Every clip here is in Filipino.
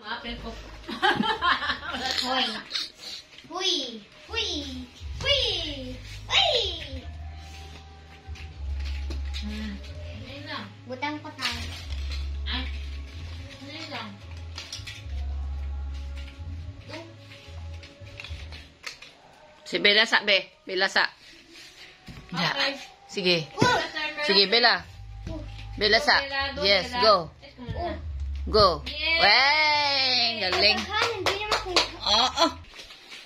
Apple ko. Hoy. Huy. Huy. Huy. Huy. Hindi lang. Butang ko tayo. Ay. Hindi lang. Si Bella sa, be. Bella sa. Ya. Okay. Sige. Sige, Bella. Bella sa. Yes, go. Go. Yes. Wey! Galing. Hindi naman ko. Oo.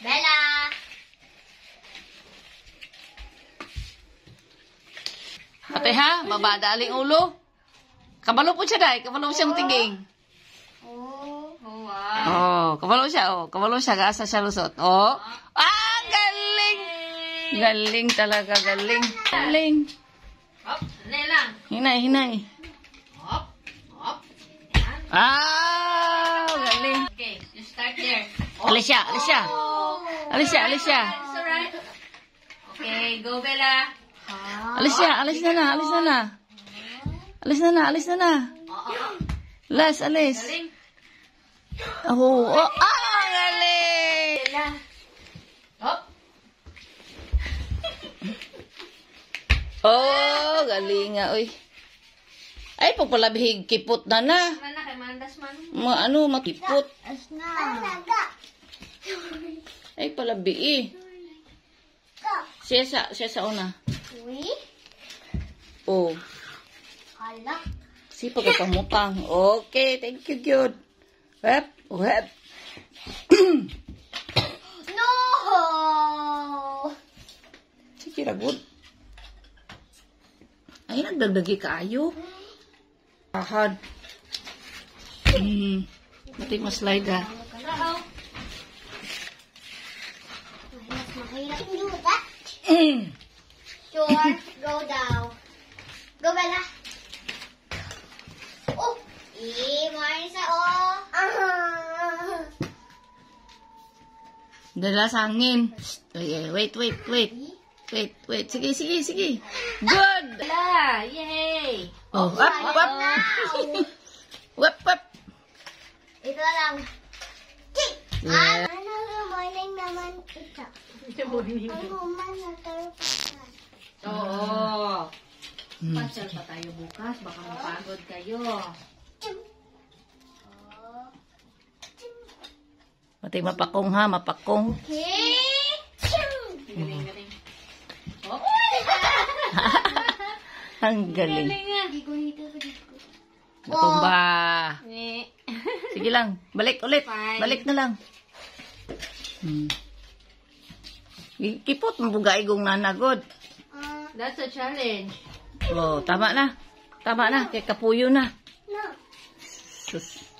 Bella. Ate ha, babadaling ulo. Kabalo po siya, day. Kabalo siyang tinging. Oh. Oh, wow. Oh, kabalo siya, oh. Kabalo siya, gaasa siya lusot. Oh. Ah, galing! Galing talaga, galing. Galing. Hop. Hindi lang. Hinay, hinay. Hop. Hop. Yan. Ah, galing. Okay, you start there. Alicia, Alicia. Alicia, Alicia. It's alright. Okay, go Bella. Alicia, alis na na, alis na na. Alis na na, alis na na. Las, alis. Galing. Oh, oh, ah, galing. Bella. Hop. Oh, galing nga, oy. Ay, pagpalabihig, kipot na na. Mana kay mandas man. Ano, makipot. As na. Ay, palabi eh. Siya sa una. Uy. Oh, Ala. si pagkapamutang. Okay, thank you, good. Web, web. No. Sige, ragod. Ay, nagdagdagi kaayo. Ahad. Mati maslide ha. Mas mahirap yung luta. Mm. Sure. Go down. Go, Bella. Oh. Marisa, oh. Dala sa hangin. Wait. Wait. Sige. Good. Bella, yay. Oh, up. Wap. Ito lang. Kick! Yeah. Ano morning naman ito? Ano man natulog. Oo. Pasyal pa tayo bukas. Baka mapagod kayo. Mati mapakong ha, mapakong. Okay. Galing. Oh. Ang galing. Dito. Tumba. Eh. Sige lang, balik ulit. Fine. Balik na lang. Kipot, mabugay gong nanagod. That's a challenge. Oh, tama na. Kay kapuyo na. No. Sus.